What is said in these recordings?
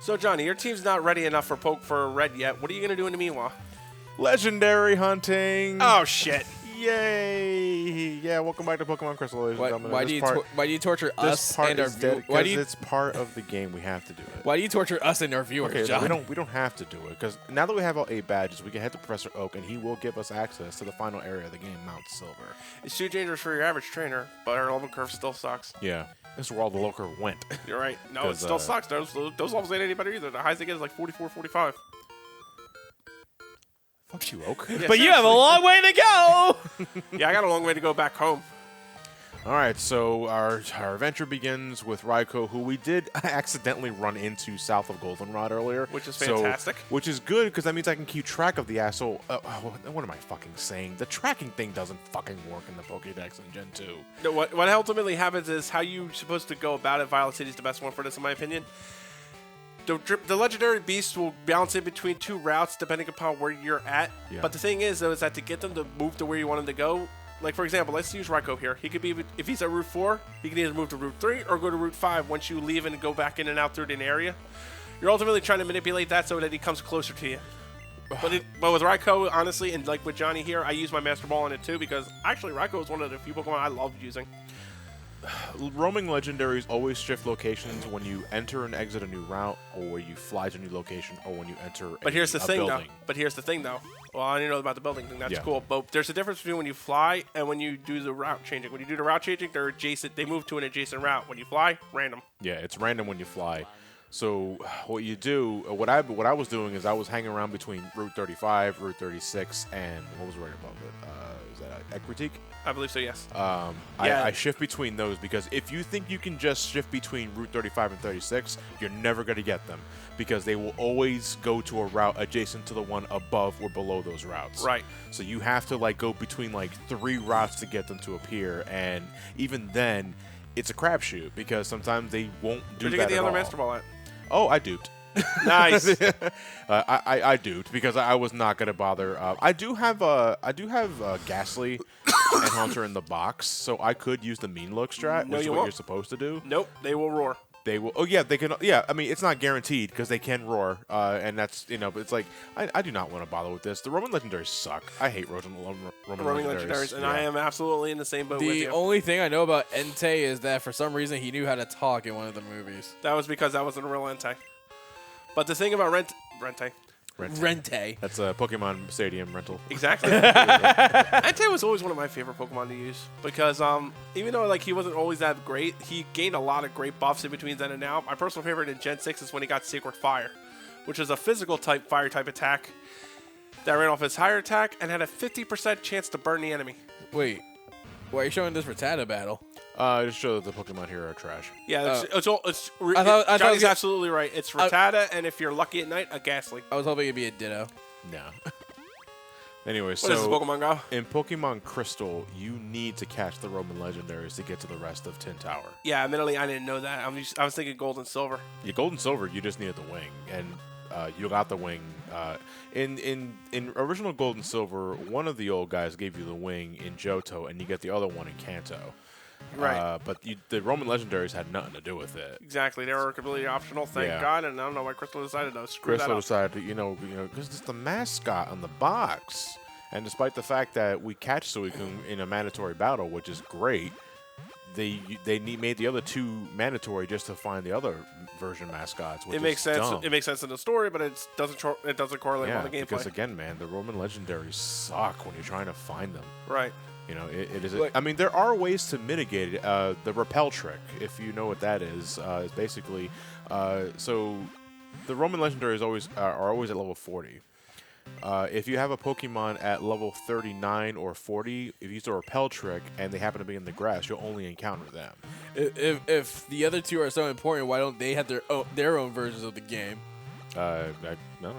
So, Johnny, your team's not ready enough for red yet. What are you going to do in the meanwhile? Legendary hunting. Oh, shit. Yay! Yeah, welcome back to Pokemon Crystal, ladies and gentlemen. Why do you torture us and our viewers? Because it's part of the game. We have to do it. Why do you torture us and our viewers, Okay, John? we don't have to do it because now that we have all 8 badges, we can head to Professor Oak and he will give us access to the final area of the game, Mount Silver. It's too dangerous for your average trainer, but our level curve still sucks. Yeah, this is where all the local went. You're right. No, it still sucks. Those levels ain't any better either. The highest they get is like 44, 45. Fuck you, Oak. Yeah, but you have a long way to go. Yeah, I got a long way to go back home. All right, so our adventure begins with Raikou, who we did accidentally run into south of Goldenrod earlier. Which is fantastic. Which is good, because that means I can keep track of the asshole. What am I fucking saying? The tracking thing doesn't fucking work in the Pokédex in Gen 2. No, what ultimately happens is how you're supposed to go about it. Violet City's the best one for this, in my opinion. The legendary beast will bounce in between 2 routes depending upon where you're at. Yeah. But the thing is, though, is that to get them to move to where you want them to go, like, for example, let's use Raikou here. He could be, if he's at Route 4, he can either move to Route 3 or go to Route 5 once you leave and go back in and out through an area. You're ultimately trying to manipulate that so that he comes closer to you. But with Raikou, honestly, and like with Johnny here, I use my Master Ball on it too because actually Raikou is one of the few Pokemon I love using. Roaming legendaries always shift locations when you enter and exit a new route, or when you fly to a new location, or when you enter But here's the thing, building. though. Well, I didn't know about the building thing. That's Yeah. cool. But there's a difference between when you fly and when you do the route changing. When you do the route changing, they're adjacent. They move to an adjacent route. When you fly, random. Yeah, it's random when you fly. So what you do, what I was doing is I was hanging around between Route 35, Route 36, and what was right above it? Is that Ekritique? I believe so, yes. Yeah. I shift between those because if you think you can just shift between Route 35 and 36, you're never going to get them because they will always go to a route adjacent to the one above or below those routes. Right. So you have to like go between like 3 routes to get them to appear, and even then, it's a crapshoot because sometimes they won't do that at all. Where'd you get the other Master Ball at? Oh, I duped. Nice. I duped because I was not going to bother. I do have Ghastly and Haunter in the box, so I could use the Mean Look strat, which is what you're supposed to do. Nope, they will roar. They will. Oh yeah, they can. Yeah, I mean it's not guaranteed because they can roar, and that's but it's like I do not want to bother with this. The Roman Legendaries suck. I hate Roman Legendaries, and yeah. I am absolutely in the same boat with you. The only thing I know about Entei is that for some reason he knew how to talk in one of the movies. That was because that wasn't a real Entei. But the thing about Rentei. That's a Pokemon Stadium rental. Exactly. Entei was always one of my favorite Pokemon to use because even though like he wasn't always that great, he gained a lot of great buffs in between then and now. My personal favorite in Gen 6 is when he got Sacred Fire, which is a physical type fire type attack that ran off his higher attack and had a 50% chance to burn the enemy. Wait, why are you showing this Rattata battle? Just show that the Pokemon here are trash. Yeah, I Johnny's absolutely right. It's Rattata, and if you're lucky at night, a Ghastly. I was hoping it'd be a Ditto. No. Anyway, What does this Pokemon go? In Pokemon Crystal, you need to catch the Roman Legendaries to get to the rest of Tin Tower. Yeah, admittedly, I didn't know that. I was thinking Gold and Silver. Yeah, Gold and Silver, you just needed the wing, and you got the wing. In original Gold and Silver, one of the old guys gave you the wing in Johto, and you get the other one in Kanto. Right. But the Roman Legendaries had nothing to do with it. Exactly. They were completely optional, thank God, and I don't know why Crystal decided to screw that Crystal up. decided, because it's the mascot on the box. And despite the fact that we catch Suicune in a mandatory battle, which is great, they made the other 2 mandatory just to find the other version mascots. Which it makes sense. Dumb. It makes sense in the story, but it doesn't correlate on the gameplay. Because again, man, the Roman Legendaries suck when you're trying to find them. Right. It is. I mean, there are ways to mitigate it. The repel trick, if you know what that is basically. So, the Roman Legendaries are always at level 40. If you have a Pokemon at level 39 or 40, if you use a repel trick and they happen to be in the grass, you'll only encounter them. If the other 2 are so important, why don't they have their own versions of the game? I don't know.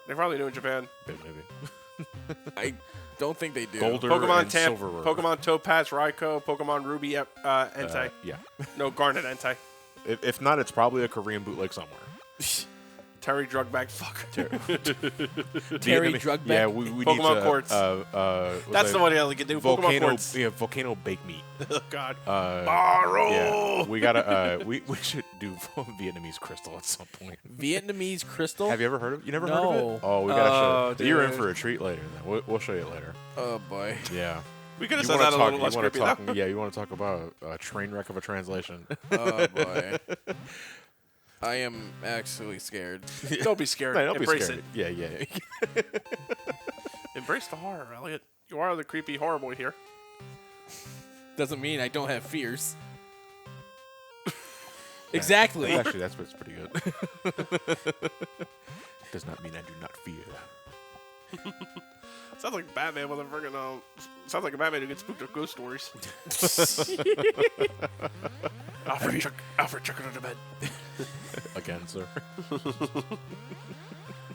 They probably do in Japan. Maybe. I don't think they do. Golder Pokemon and Tamp, Silver. Pokemon Topaz, Raikou, Pokemon Ruby, Entei. Yeah. No, Garnet Entei. If not, it's probably a Korean bootleg somewhere. Terry drug bag fuck. Terry drug Yeah, bag. we need Pokemon to, quartz. That's the one I can do. Pokemon quartz. Yeah, volcano baked meat. Oh, God. Yeah, we gotta. We should do Vietnamese crystal at some point. Vietnamese crystal? Have you ever heard of? You never heard No. of it? Oh, we gotta show. You're in dude. for a treat later. Then we'll show you later. Oh, boy. Yeah. We could have You said wanna that a talk- little less you wanna creepy, talk- though. Yeah, you want to talk about a train wreck of a translation? Oh, boy. I am actually scared. Don't be scared. No, don't be Embrace scared. it. Yeah. Embrace the horror, Elliot. You are the creepy horror boy here. Doesn't mean I don't have fears. Exactly. Actually, that's what's pretty good. Does not mean I do not fear. Sounds like Batman with a friggin' sounds like a Batman who gets spooked with ghost stories. Alfred, chuck it under bed. Again, sir.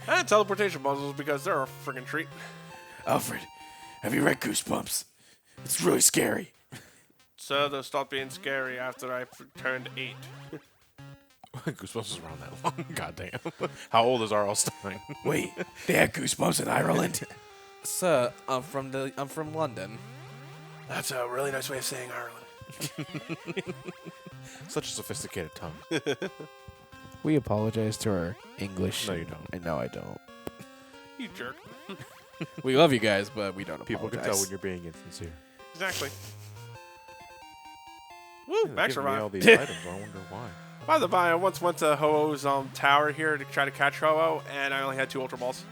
And teleportation puzzles because they're a friggin' treat. Alfred, have you read Goosebumps? It's really scary. So they stopped being scary after I turned 8. Goosebumps was around that long. Goddamn. How old is R.L. Stein? Wait, they had Goosebumps in Ireland? Sir, I'm from London. That's a really nice way of saying Ireland. Such a sophisticated tongue. We apologize to our English. No, you don't. No, I don't. You jerk. We love you guys, but we don't People apologize. can tell when you're being insincere. Exactly. Woo, Max Giving me all survived. these items. I wonder why. By the by, I once went to Ho-Oh's tower here to try to catch Ho-Oh, and I only had 2 Ultra Balls.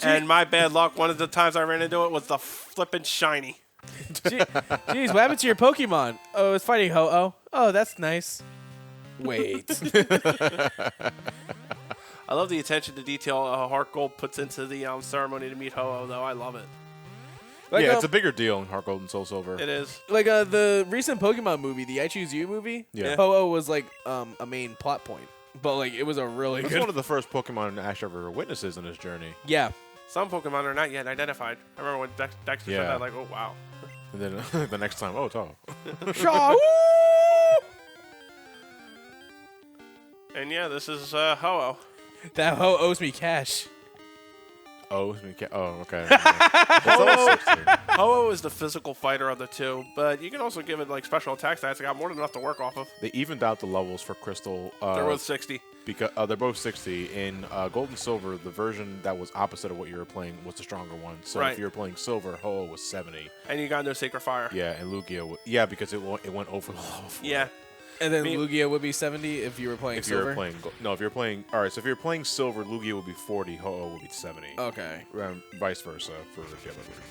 And my bad luck, one of the times I ran into it was the flippin' shiny. Jeez, what happened to your Pokemon? Oh, it's fighting Ho-Oh. Oh, that's nice. Wait. I love the attention to detail Heart Gold puts into the ceremony to meet Ho-Oh, though. I love it. Like, Yeah, it's a bigger deal in Heart Gold and Soul Silver. It is. like the recent Pokemon movie, the I Choose You movie. Yeah. Ho-Oh was like a main plot point, but like it was a really It's good. one of the first Pokemon Ash ever witnesses in his journey. Yeah. Some Pokemon are not yet identified. I remember when Dexter said Yeah. that, like, oh, wow. And then the next time, oh, it's all. Shaw. And yeah, this is Ho-Oh. That Ho owes me cash. Oh, okay. It's level 60. Ho-Oh is the physical fighter of the two, but you can also give it like special attack stats. I got more than enough to work off of. They evened out the levels for Crystal. They're both 60. Because they're both 60. In Gold and Silver, the version that was opposite of what you were playing was the stronger one. So Right. if you were playing Silver, Ho-Oh was 70. And you got no Sacred Fire. Yeah, and Lugia, yeah, because it went over the level. Yeah. And then Me- Lugia would be 70 if you were playing If you Silver. were playing, no, if you're playing, all right. So if you're playing Silver, Lugia would be 40, Ho-Oh would be 70. Okay. Vice versa for the other version.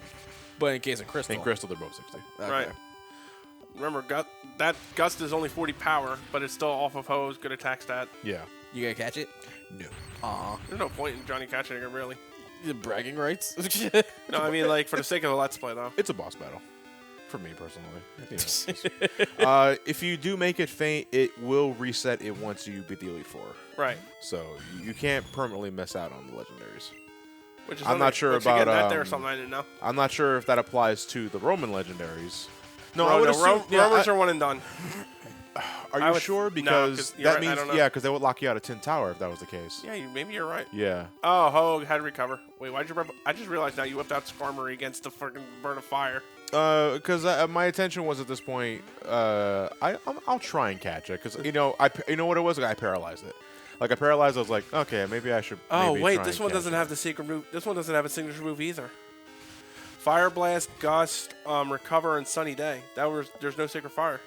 But in case of Crystal. In Crystal, they're both 60. Okay. Right. Remember, that Gust is only 40 power, but it's still off of Ho-Oh's good attack stat. Yeah. You gonna catch it? No. Aw. There's no point in Johnny catching it, really. The bragging rights? No, I mean, like, for the sake of the Let's Play, though. It's a boss battle. For me personally. You know, if you do make it faint, it will reset it once you beat the Elite Four. Right. So you can't permanently miss out on the Legendaries. Which is I'm not sure what you about, getting at there or something I didn't know. I'm not sure if that applies to the Roman Legendaries. No, Ro- I would no, assume. yeah, Romans are one and done. are you I would- sure? no, Because 'cause you're that right, I means don't know. yeah, because they would lock you out of Tin Tower if that was the case. Yeah, maybe you're right. Yeah. Oh, Ho had to recover. Wait, why'd you? I just realized now you whipped out Skarmory against the freaking Bird of Fire. Because my attention was at this point. I'll try and catch it because you know what it was. I paralyzed it. Like I paralyzed. I was like, okay, maybe I should. Oh maybe wait, try this and one catch doesn't it. have the secret move. This one doesn't have a signature move either. Fire Blast, Gust, Recover, and Sunny Day. There's no Sacred Fire.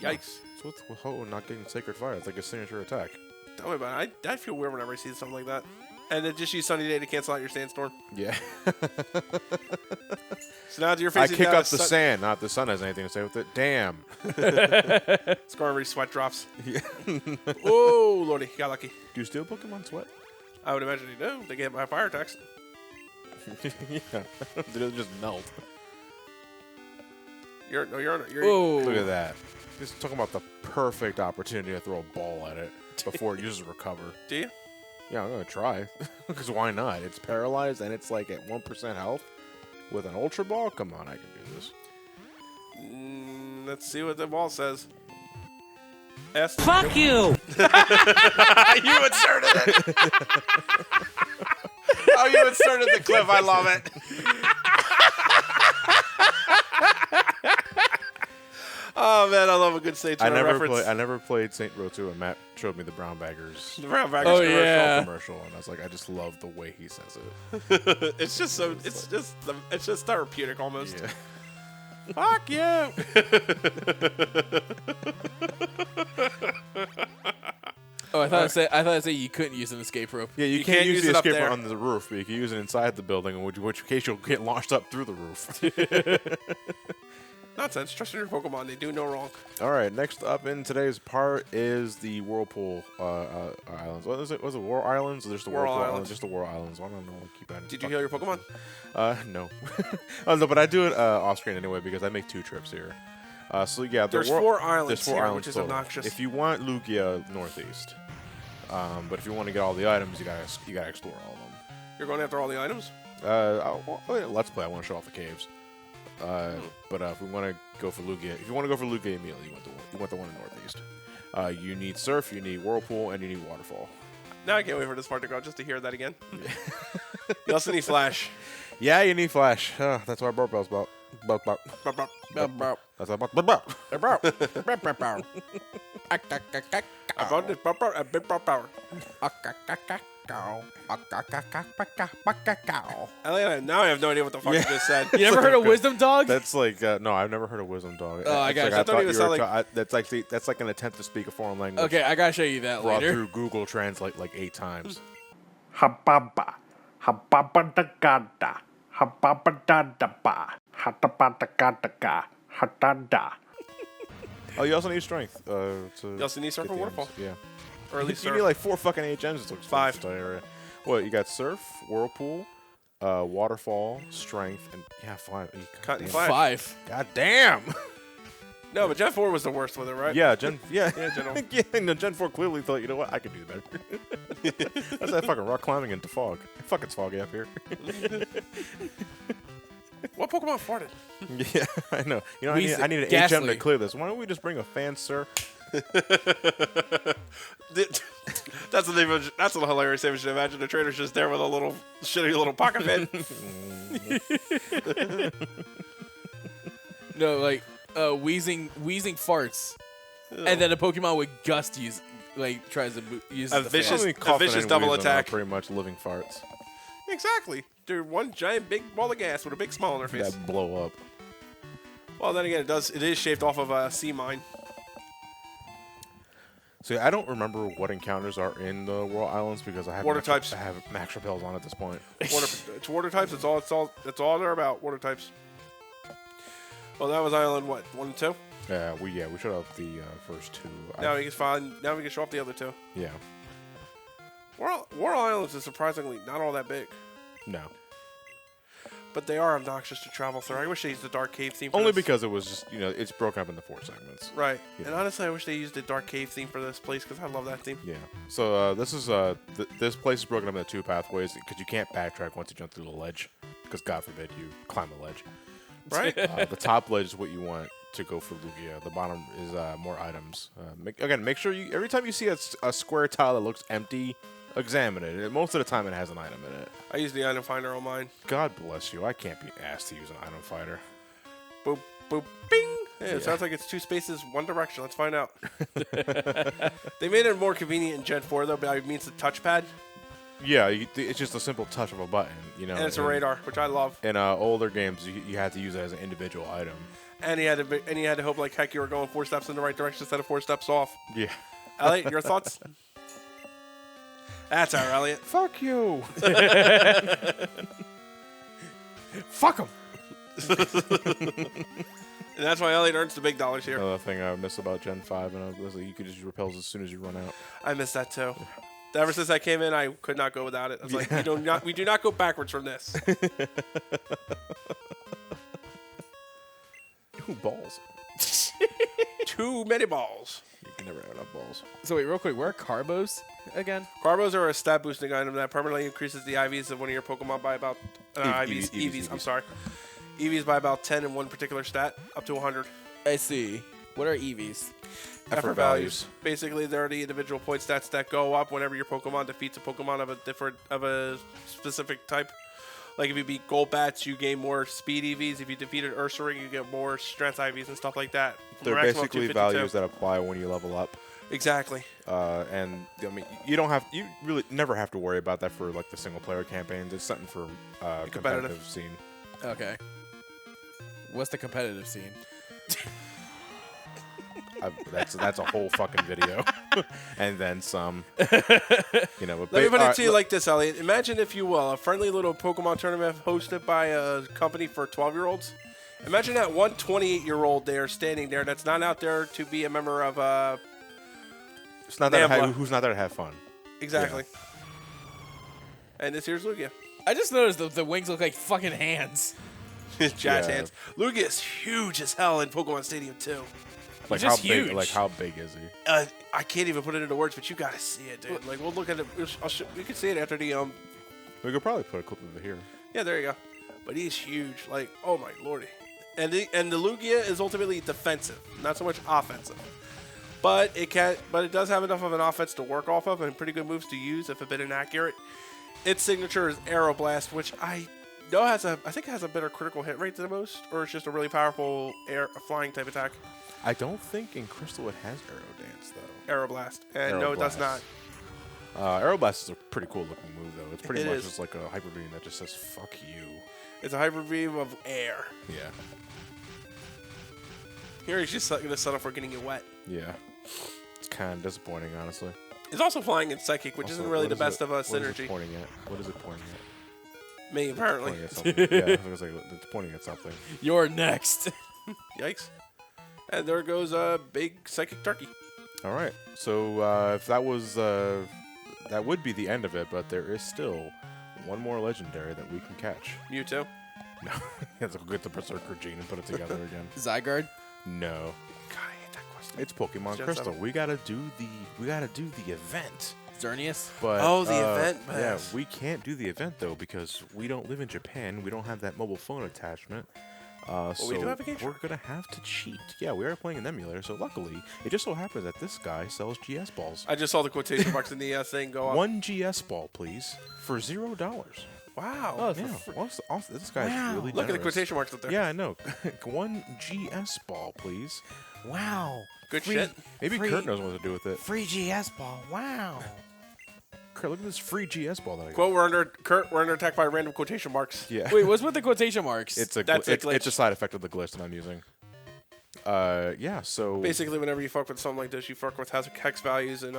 Yikes! So what's with Ho not getting Sacred Fire? It's like a signature attack. Tell me about it. I feel weird whenever I see something like that. And then just use Sunny Day to cancel out your Sandstorm. Yeah. So now you're I facing kick down up the sand. Not the sun has anything to say with it. Damn. Skarmory sweat drops. Oh lordy, got lucky. Do you steal Pokemon Sweat? I would imagine you do. They get hit by fire attacks. Yeah. They'll just melt. You're Whoa. Look at that. Just talking about the perfect opportunity to throw a ball at it before it uses Recover. Do you? Yeah, I'm going to try. Because why not? It's paralyzed and it's like at 1% health. With an Ultra Ball? Come on, I can do this. Let's see what the ball says. S. Fuck you! You inserted it. Oh, you inserted the clip. I love it. Oh man, I love a good Saints Row reference. I never played Saint Row 2, and Matt showed me the Brown Baggers. The Brown Baggers commercial, and I was like, I just love the way he says it. It's just so. It's just therapeutic almost. Yeah. Fuck you. Oh, I thought I'd say you couldn't use an escape rope. Yeah, you can't use the it up escape there. rope on the roof, but you can use it inside the building, in which case you'll get launched up through the roof. Nonsense. Trust in your Pokemon. They do no wrong. All right, next up in today's part is the Whirlpool Islands. What is it? Was it War Islands? Or just the Whirl Whirlpool Islands. Just the War Islands. I don't know. Keep that. Did you heal your Pokemon? No. Oh, no, but I do it off screen anyway because I make 2 trips here. So yeah, There's 4 islands there's 4 here, islands which is total. obnoxious. If you want Lugia, northeast. But if you want to get all the items, you gotta explore all of them. You're going after all the items? Let's play. I want to show off the caves. But if we want to go for Lugia, immediately, you want the one in northeast. You need Surf, you need Whirlpool, and you need Waterfall. Now I can't wait for this part to go just to hear that again. You also need Flash. Yeah, you need Flash. That's why Burp Bell's about. Bop, bop. That's about. I brought this bop, bop, a big bop power. Elliot, now I have no idea what the fuck you just said. You never heard of Wisdom Dog? That's like no, I've never heard of Wisdom Dog. Oh, I got you. I thought he was sound that's like an attempt to speak a foreign language. Okay, I gotta show you that Brought later. through Google Translate like 8 times. Hababa, hababa da gada, hababa da da ba, hataba da gada ga, hatada. Oh, you also need strength. You also need Surf get or the Waterfall. items. Yeah. Or at least You Surf. need like 4 fucking HMs. It looks 5. What, you got Surf, Whirlpool, Waterfall, Strength, and 5. Cut and Damn. Flash. 5. God damn. No, but Gen 4 was the worst with it, right? Yeah, Gen. Yeah, Gen no, Gen 4 clearly thought, you know what, I could do better. That's that fucking rock climbing into fog. Fuck, it's foggy up here. What Pokemon farted? Yeah, I know. You know, I need an Ghastly. HM to clear this. Why don't we just bring a fan, sir? That's a hilarious image to imagine. The trader's just there with a little shitty little pocket fin. No, like wheezing farts, and then a Pokemon with gust tries to use A the vicious- fan. vicious double attack. Pretty much living farts Exactly. They're one giant big ball of gas with a big smile on their face. that blow up. Well, then again, it is shaped off of a sea mine. See, I don't remember what encounters are in the World Islands because I have Water types. I have max repels on at this point. It's water types. That's all they're about. Water types. Well, that was Island 1 and 2. We showed up the first 2. Now we can show off the other 2. Yeah. War Islands is surprisingly not all that big, No. but they are obnoxious to travel through. I wish they used the Dark Cave theme. For Only this. because it was just it's broken up into 4 segments. Right. Yeah. And honestly, I wish they used the Dark Cave theme for this place because I love that theme. Yeah. So this is this place is broken up into 2 pathways because you can't backtrack once you jump through the ledge because God forbid you climb the ledge. Right? The top ledge is what you want to go for Lugia. The bottom is more items. Make sure you every time you see a square tile that looks empty, examine it. And most of the time, it has an item in it. I use the item finder on mine. God bless you. I can't be asked to use an item finder. Boop, boop, bing. Yeah, it sounds like it's 2 spaces, 1 direction. Let's find out. They made it more convenient in Gen 4, though, but it means the touchpad. Yeah, it's just a simple touch of a button, you know. And it's a radar, which I love. In older games, you had to use it as an individual item. And you had to hope like heck you were going 4 steps in the right direction instead of 4 steps off. Yeah. Elliot, your thoughts? That's our Elliot. Fuck you. Fuck him. And that's why Elliot earns the big dollars here. Another thing I miss about Gen 5, and you could just use repels as soon as you run out. I miss that too. Ever since I came in, I could not go without it. I was like, we do not go backwards from this. Ooh, balls. Too many balls. You can never have enough balls. So wait, real quick, where are Carbos again? Carbos are a stat boosting item that permanently increases the IVs of one of your Pokemon by about EVs. I'm sorry. EVs by about 10 in one particular stat, up to 100. I see. What are EVs? effort values. Basically, they're the individual point stats that go up whenever your Pokemon defeats a Pokemon of a specific type. Like if you beat Golbats, you gain more speed EVs. If you defeated Ursaring, you get more strength IVs and stuff like that. They're basically values that apply when you level up. Exactly. And I mean, you really never have to worry about that for like the single player campaigns. It's something for competitive scene. Okay. What's the competitive scene? That's a whole fucking video, and then some. You know, let me put it to you like this, Elliot. Imagine, if you will, a friendly little Pokemon tournament hosted by a company for 12-year-olds. Imagine that one 28-year-old there standing there that's not out there to be a member of it's not that who's not there to have fun. Exactly. Yeah. And this here's Lugia. I just noticed the wings look like fucking hands. Jazz hands. Lugia is huge as hell in Pokemon Stadium 2. Like just how huge. big? Like how big is he? I can't even put it into words, but you gotta see it, dude. Like we'll look at it. We can see it after the We could probably put a clip of it here. Yeah, there you go. But he's huge. Like, oh my lordy. And the Lugia is ultimately defensive, not so much offensive. But it does have enough of an offense to work off of and pretty good moves to use if a bit inaccurate. Its signature is Aeroblast, which I think it has a better critical hit rate than most, or it's just a really powerful flying type attack. I don't think in Crystal it has Aerodance though. Aeroblast, and no, it does not. Aeroblast is a pretty cool looking move though. It's pretty much is. just like a Hyper Beam that just says "fuck you." It's a Hyper Beam of air. Yeah. Here he's just going to settle for getting you wet. Yeah. It's kind of disappointing, honestly. It's also flying in Psychic, which isn't really the best of a synergy. What is it pointing at? What is it pointing at? Me, apparently. It's pointing at something. Yeah, I was like, it's pointing at something. You're next. Yikes. And there goes a big Psychic Turkey. All right. So if that was that would be the end of it, but there is still one more legendary that we can catch. Mewtwo? No. Let's go get the Berserker gene and put it together again. Zygarde? No. God, I hate that question. It's Pokemon Crystal. We gotta do the event. Xerneas? But the event. Yeah, we can't do the event though because we don't live in Japan. We don't have that mobile phone attachment. So we do have a game we're gonna have to cheat. Yeah, we are playing an emulator. So luckily, it just so happens that this guy sells GS balls. I just saw the quotation marks in the thing go up. One GS ball, please, for $0. Wow. Oh, yeah. This guy's really generous. Look at the quotation marks up there. Yeah, I know. One GS ball, please. Wow. Good shit. Maybe Kurt knows what to do with it. Free GS ball. Wow. Kurt, look at this free GS ball that I got. Quote, we're under attack by random quotation marks. Yeah. Wait, what's with the quotation marks? It's a glitch. It's a side effect of the glitch that I'm using. Yeah, so basically whenever you fuck with something like this, you fuck with hex values and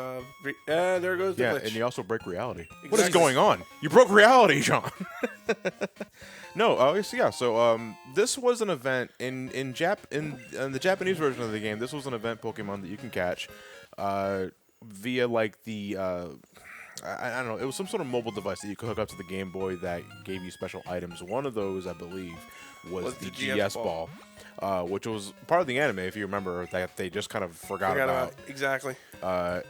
there goes the glitch. And you also break reality. Exactly. What is going on? You broke reality, John. No, yeah. So this was an event in the Japanese version of the game. This was an event Pokemon that you can catch via like the I don't know. It was some sort of mobile device that you could hook up to the Game Boy that gave you special items. One of those, I believe, was the GS ball. Which was part of the anime, if you remember, that they just kind of forgot about. Exactly.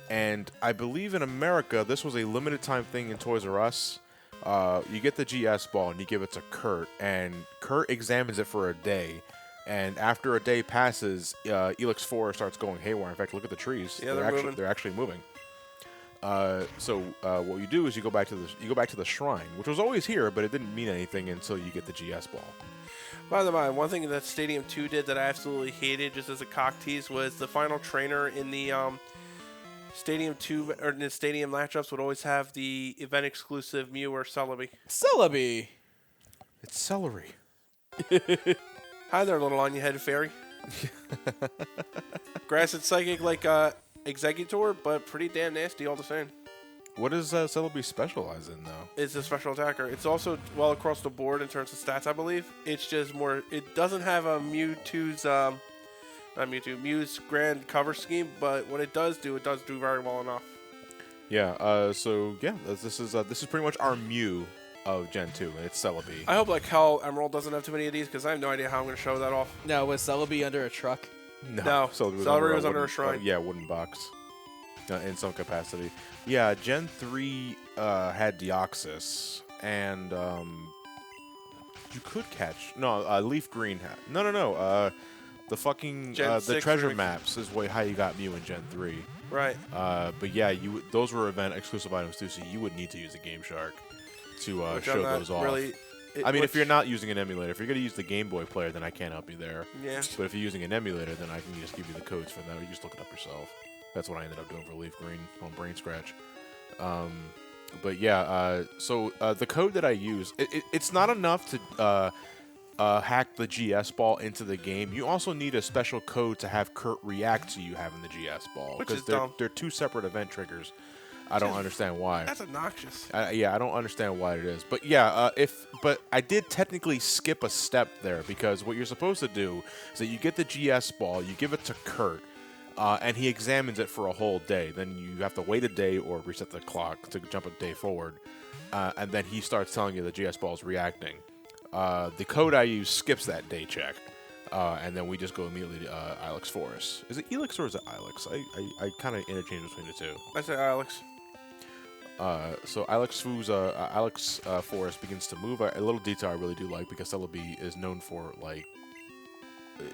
And I believe in America, this was a limited time thing in Toys R Us. You get the GS ball and you give it to Kurt, and Kurt examines it for a day. And after a day passes, Elix 4 starts going haywire. In fact, look at the trees. Yeah, they're actually moving. So what you do is you go back to the shrine, which was always here, but it didn't mean anything until you get the GS ball. By the way, one thing that Stadium 2 did that I absolutely hated, just as a cock tease, was the final trainer in the Stadium 2 or in the Stadium matchups would always have the event exclusive Mew or Celebi. Celebi. It's celery. Hi there, little on-your-head fairy. Grass and Psychic like Executor, but pretty damn nasty all the same. What does Celebi specialize in, though? It's a special attacker. It's also well across the board in terms of stats, I believe. It's just more... It doesn't have a Mewtwo's... Mew's grand cover scheme, but what it does do very well enough. Yeah, so, yeah, this is pretty much our Mew of Gen 2, and it's Celebi. I hope, like, hell, Emerald doesn't have too many of these, because I have no idea how I'm going to show that off. Now, was Celebi under a truck? No. Celebi was under a shrine. Yeah, wooden box. In some capacity. Yeah, Gen 3 had Deoxys, and you could catch... No, Leaf Green had... No. The fucking Gen the 6 treasure remix. maps is how you got Mew in Gen 3. Right. But yeah, those were event exclusive items too, so you would need to use a Game Shark to Which show I'm not those off. really. I mean, if you're not using an emulator, if you're going to use the Game Boy player, then I can't help you there. Yeah. But if you're using an emulator, then I can just give you the codes for that. You just look it up yourself. That's what I ended up doing for Leaf Green on Brain Scratch. But yeah, so the code that I use, it's not enough to hack the GS ball into the game. You also need a special code to have Kurt react to you having the GS ball. Which is Because dumb. they're two separate event triggers. I don't understand why. That's obnoxious. Yeah, I don't understand why it is. But yeah, but I did technically skip a step there because what you're supposed to do is that you get the GS ball, you give it to Kurt, and he examines it for a whole day. Then you have to wait a day or reset the clock to jump a day forward, and then he starts telling you the GS ball is reacting. The code I use skips that day check, and then we just go immediately to Ilex Forest. Is it Elix or is it Ilex? I kind of interchange between the two. I say Alex. So Ilex Forest begins to move. A little detail I really do like because Celebi is known for like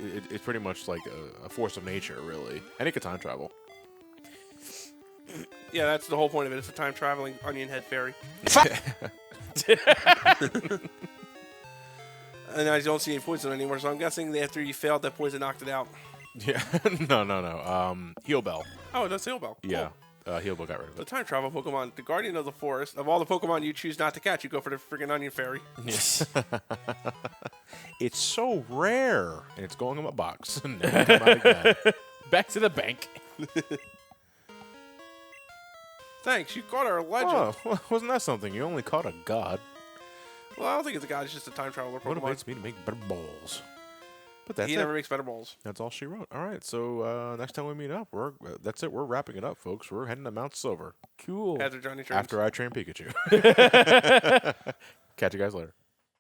it's pretty much like a force of nature, really, and it can time travel. Yeah, that's the whole point of it. It's a time traveling onion head fairy. And I don't see any poison anymore, so I'm guessing after you failed, that poison knocked it out. Yeah, no. Heal Bell. Oh, that's Sailbell. Yeah, Heal Bell got rid of The it. time travel Pokemon, the Guardian of the Forest. Of all the Pokemon you choose not to catch, you go for the friggin' onion fairy. Yes. It's so rare, and it's going in my box. Never come out again. Back to the bank. Thanks, you caught our legend. Oh, well, wasn't that something? You only caught a god. Well, I don't think it's a god. It's just a time traveler Pokemon. Motivates me to make better balls. But that's He it. never makes better balls. That's all she wrote. All right, so next time we meet up, that's it. We're wrapping it up, folks. We're heading to Mount Silver Cool. After Johnny Trains. after I train Pikachu. Catch you guys later.